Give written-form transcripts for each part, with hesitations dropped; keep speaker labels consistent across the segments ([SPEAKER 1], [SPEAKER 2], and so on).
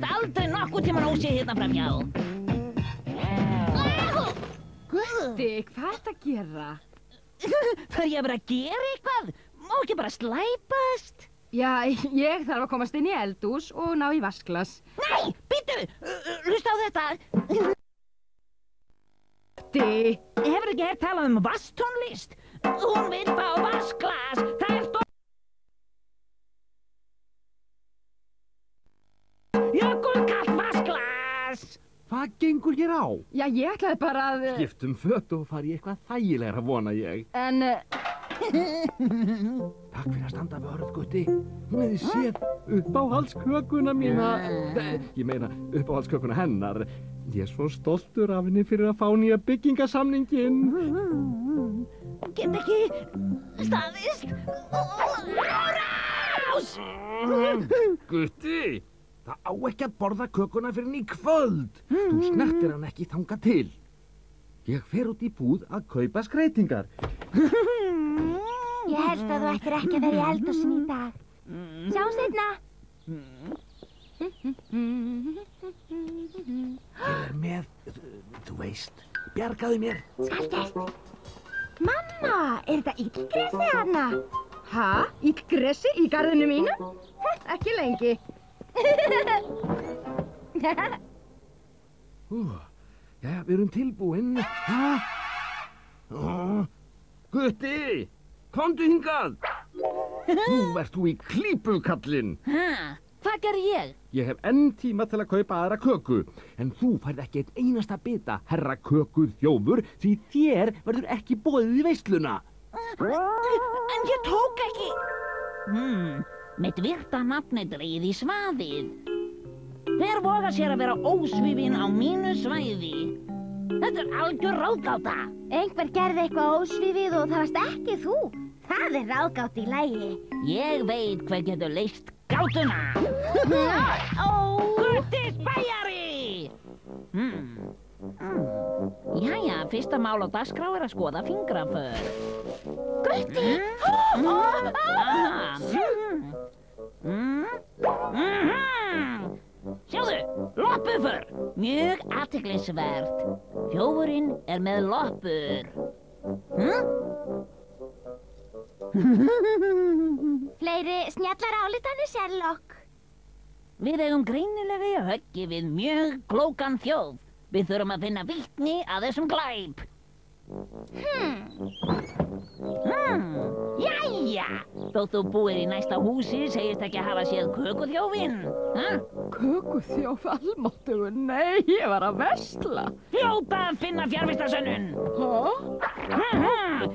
[SPEAKER 1] komast aldrei nokkuð tímann óséð hérna framhjá.
[SPEAKER 2] Gutti, hvað ertu að gera?
[SPEAKER 1] Þarf ég að vera að gera eitthvað? Má ekki bara slæpast?
[SPEAKER 2] Já, ég þarf að komast inn í eldhús og ná í vasklas.
[SPEAKER 1] Nei, býttu! Hlusta á þetta!
[SPEAKER 2] Gutti!
[SPEAKER 1] Hefur ekki heyrt talað um vasstónlist? Hún vill fá vasklas! Það er jökulkalt vasklas!
[SPEAKER 3] Hvað gengur hér á?
[SPEAKER 2] Já, ég ætlaði bara að...
[SPEAKER 3] Skiptum föt og fari í eitthvað þægilegra, vona ég.
[SPEAKER 2] En...
[SPEAKER 3] Takk fyrir að standa vörð, Gutti. Hún hefði séð uppáhaldskökuna mína. Ég meina uppáhaldskökuna hennar. Ég er svo stoltur af henni fyrir að fá nýja byggingasamningin.
[SPEAKER 1] Get ekki staðist. Árás!
[SPEAKER 3] Gutti, það á ekki að borða kökuna fyrir henni í kvöld. Þú snertir hann ekki þangað til. Ég fer út í búð að kaupa skreytingar.
[SPEAKER 4] Ég held að þú ættir ekki að vera í eldhúsinu í dag. Sjáum seinna.
[SPEAKER 3] Ég er með, þú veist, bjargaðu mér.
[SPEAKER 4] Skal gert. Mamma, er þetta illgresi hana?
[SPEAKER 2] Ha? Illgresi í garðinu mínu? Ekki lengi.
[SPEAKER 3] Jæja, við erum tilbúin. Gutti, komdu hingað. Nú ert þú í klípu, kallinn.
[SPEAKER 1] Hvað gerði ég?
[SPEAKER 3] Ég hef enn tíma til að kaupa aðra köku, en þú færð ekki eitt einasta bita, herra kökuþjófur, því þér verður ekki boðið í veisluna.
[SPEAKER 1] En ég tók ekki. Mitt virta nafn er dregið í svaðið. Hver vogar sér að vera ósvífin á mínu svæði? Þetta er algjör ráðgáta.
[SPEAKER 4] Einhver gerði eitthvað ósvífið og það varst ekki þú. Það er ráðgátt í lagi.
[SPEAKER 1] Ég veit hver getur leyst gátuna. Gutti spæjari! Jæja, fyrsta mál á dagskrá er að skoða fingraför.
[SPEAKER 4] Gutti!
[SPEAKER 1] Sjáðu, loppuför! Mjög athyglisvert. Þjófurinn er með loppur.
[SPEAKER 4] Fleiri snjallar álitanir, Sherlock.
[SPEAKER 1] Við eigum greinilega í höggi við mjög klókan þjóf. Við þurfum að finna vitni að þessum glæp. Jæja! Þótt þú búir í næsta húsi segist ekki að hafa séð kökuþjófinn.
[SPEAKER 2] Kökuþjóf, almáttugur, nei, ég var að versla.
[SPEAKER 1] Hljóta að finna fjarvistarsönnun.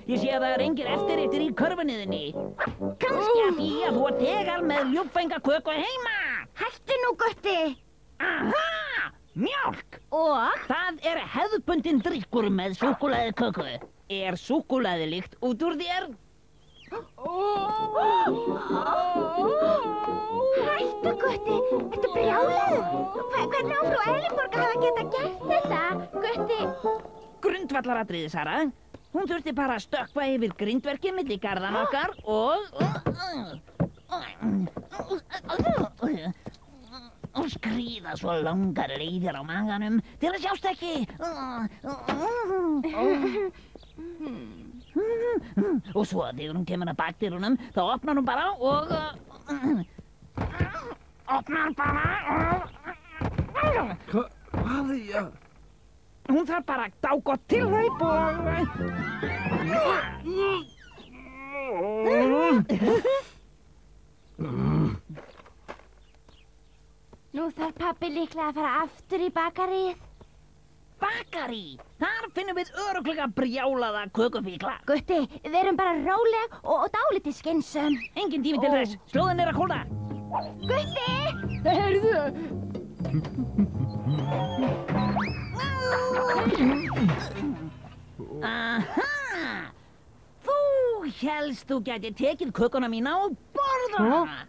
[SPEAKER 1] Ég sé að það er engir eftirréttir í körfunniðinni. Kannski að því að þú ert þegar með ljúffenga köku heima.
[SPEAKER 4] Hættu nú, Gutti!
[SPEAKER 1] Aha! Mjólk!
[SPEAKER 4] Og?
[SPEAKER 1] Það er hefðbundinn drykkur með súkkulaði köku. Er súkkulaði lykt út úr þér?
[SPEAKER 4] Hættu, Gutti! Ertu brjálaður? Hvernig á frú Elinborg að hafa geta gert þetta? Gutti!
[SPEAKER 1] Grundvallaratriði, Sara. Hún þurfti bara að stökkva yfir grindverkið milli garðan okkar og skríða svo langar leiðir á maganum til að sjást ekki. Og svo þegar hún kemur að bakdyrunum, þá opnar hún bara og... opnar bara og...
[SPEAKER 3] Hvað er ég?
[SPEAKER 1] Hún þarf bara dágott tilhlaup og...
[SPEAKER 4] Nú þarf pabbi líklega að fara aftur í bakarið.
[SPEAKER 1] Bakarí! Þar finnum við örugglega brjálaða kökufíkla.
[SPEAKER 4] Gutti, við erum bara róleg og dálítið skynsöm.
[SPEAKER 1] Engin tími til þess. Slóðin er að kólna.
[SPEAKER 4] Gutti!
[SPEAKER 2] Heyrðu!
[SPEAKER 1] Aha! Þú hélst þú gæti tekið kökuna mína og borða hana.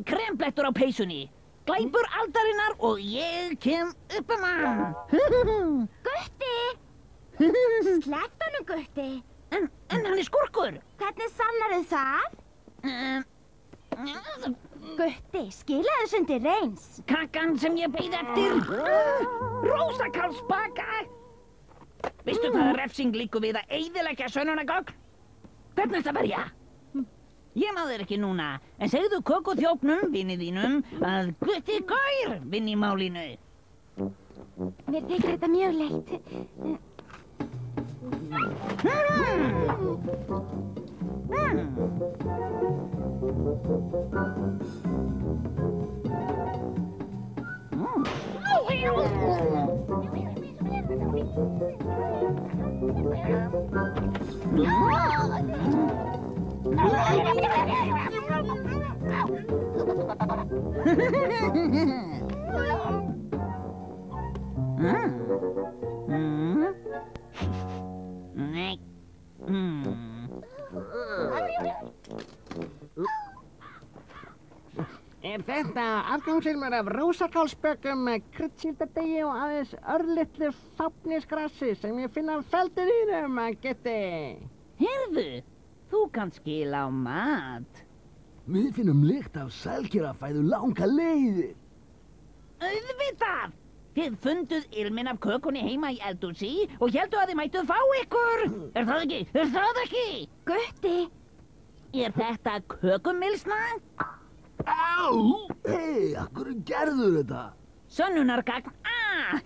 [SPEAKER 1] Kremblettur á peysunni. Glæpur aldarinnar og ég kem upp hann.
[SPEAKER 4] Gutti! Sleppt honum, Gutti.
[SPEAKER 1] En hann er skurkur.
[SPEAKER 4] Hvernig sannar þau það? Gutti, skilaðu þessu undir Reyns.
[SPEAKER 1] Kakan sem ég beið eftir. Rósakarlsbaka. Veistu hvaða refsing liggur við að eyðileggja sönnunargögn? Hvernig ertu að verja? Ég má þér ekki núna, en segðu kökuþjófnum, vini þínum, að Gutti Gaur vinni í málinu.
[SPEAKER 4] Mér þykir þetta mjög leitt.
[SPEAKER 1] Nej.
[SPEAKER 5] Þetta afgangsilmur af rósakarlsbökum með kryddsíldardegi og aðeins örlitlu fáfnisgrassi sem ég finna feldir í þeim, Gutti.
[SPEAKER 1] Heyrðu, þú kannt skila á mat.
[SPEAKER 3] Við finnum lykt af sælkerafæðu langa leiðir.
[SPEAKER 1] Auðvitað! Þið funduð ilminn af kökunni heima í eldhúsi og héldu að þið mættuð fá ykkur. Er það ekki? Er það ekki?
[SPEAKER 4] Gutti!
[SPEAKER 1] Er þetta kökumilsna?
[SPEAKER 3] Á! Hei, akkur gerðu þetta?
[SPEAKER 1] Sönnunargagn A!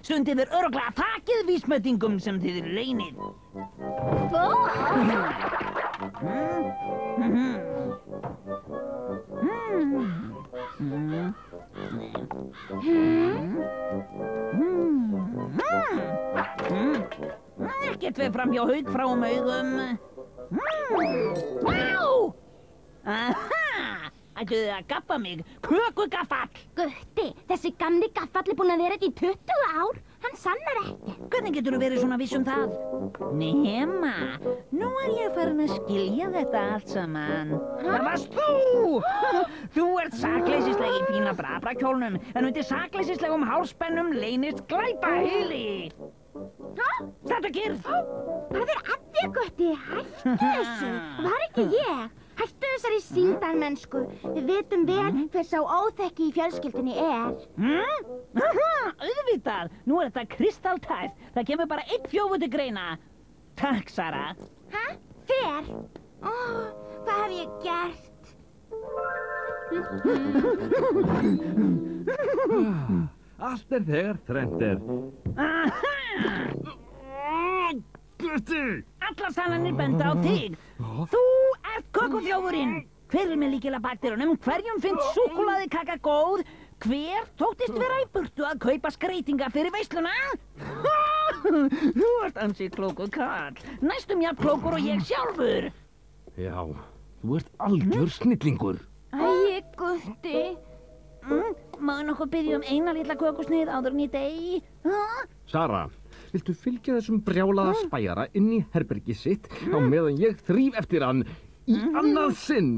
[SPEAKER 1] Stundið er örugglega þakið vísbendingum sem þið leynið. Ekkert við fram hjá haug frá augum. Vá! Aha! Ætluðu þið að gaffa mig? Kökugaffall!
[SPEAKER 4] Gutti, þessi gamli gaffall er búinn að vera þetta í 20 ár. Hann sannar ekki.
[SPEAKER 1] Hvernig getur þú verið svona viss um það? Nema, nú er ég farin að skilja þetta allt saman. Það varst þú! Þú ert sakleysisleg í fína brabrakjólnum, en undir sakleysislegum hárspennum leynist glæpaheili. Þetta kyrð!
[SPEAKER 4] Hvað er að þér, Gutti? Hættu þessu. Var ekki ég. Hættu þessari sýndarmennsku. Við vitum vel hver sá óþekki í fjölskyldunni er.
[SPEAKER 1] Auðvitað, nú er þetta kristaltært. Það kemur bara 1/4 til greina. Takk, Sara.
[SPEAKER 4] Hæ? Þér? Ó, hvað hef ég gert?
[SPEAKER 3] Allt er þegar þrennt er. Gutti!
[SPEAKER 1] Allar sannanir benda á þig. Þú ert kökuþjófurinn. Hver er með lykil að bakterunum? Hverjum finnst súkkulaði kaka góð? Hver tóktist vera í burtu að kaupa skreytinga fyrir veisluna? Þú ert ansi klókur karl. Næstum jafn klókur og ég sjálfur.
[SPEAKER 3] Já, þú ert algjör snillingur.
[SPEAKER 4] Æi, Gutti.
[SPEAKER 1] Má nokkuð biðja eina litla kökusneið áður en ég dey?
[SPEAKER 3] Sara, viltu fylgja þessum brjálaða spæjara inn í herbergi sitt á meðan ég þríf eftir hann í annað sinn?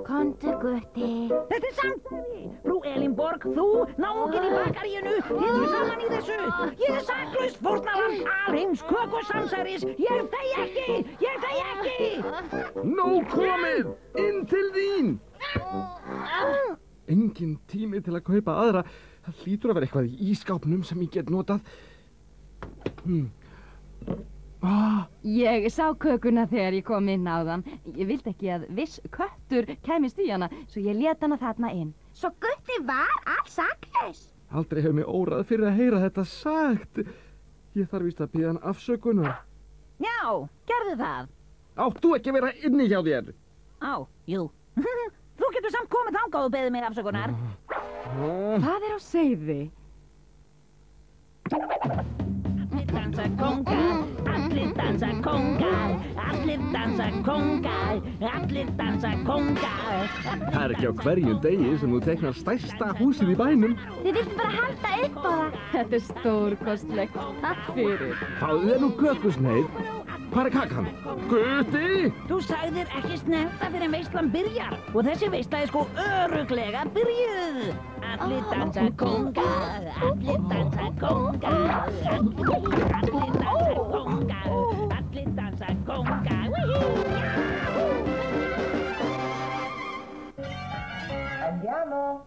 [SPEAKER 4] Komdu, Gutti.
[SPEAKER 1] Þetta er samtali. Frú Elínborg, þú, náunginn í bakaríinu, þið eru saman í þessu. Ég er saklaus fórnarlamb alheims kökusamsæris. Ég þegi ekki! Ég þegi ekki!
[SPEAKER 3] Nóg komið! Inn til þín! Engin tími til að kaupa aðra. Það hlýtur að vera eitthvað í ískápnum sem ég get notað.
[SPEAKER 2] Ég sá kökuna þegar ég kom inn á þann. Ég vildi ekki að viss köttur kæmist í hana, svo ég lét hana þarna inn.
[SPEAKER 4] Svo Gutti var alls saklaus.
[SPEAKER 3] Aldrei hefur mig órað fyrir að heyra þetta sagt. Ég þarf víst að biðja hann afsökunar.
[SPEAKER 1] Já, gerðu það.
[SPEAKER 3] Átt þú ekki að vera inni hjá þér?
[SPEAKER 1] Jú. Þú getur samt komið þangað og beðið mig afsökunar.
[SPEAKER 2] Hvað er á seyði?
[SPEAKER 1] Allir dansa konga, allir dansa konga, allir dansa konga, allir dansa konga.
[SPEAKER 3] Það er ekki á hverjum degi sem þú teiknar stærsta húsið í bænum.
[SPEAKER 4] Við vildum bara halda upp á það.
[SPEAKER 2] Þetta er stórkostlegt. Takk fyrir.
[SPEAKER 3] Fáðu þér nú kökusneið. Hvar er kakan? Gutti!
[SPEAKER 1] Þú sagðir ekki snerta fyrir en veislan byrjar og þessi veisla er sko örugglega byrjuð. Allir dansa konga, allir dansa konga, allir dansa konga, allir dansa konga.
[SPEAKER 6] Andiamo.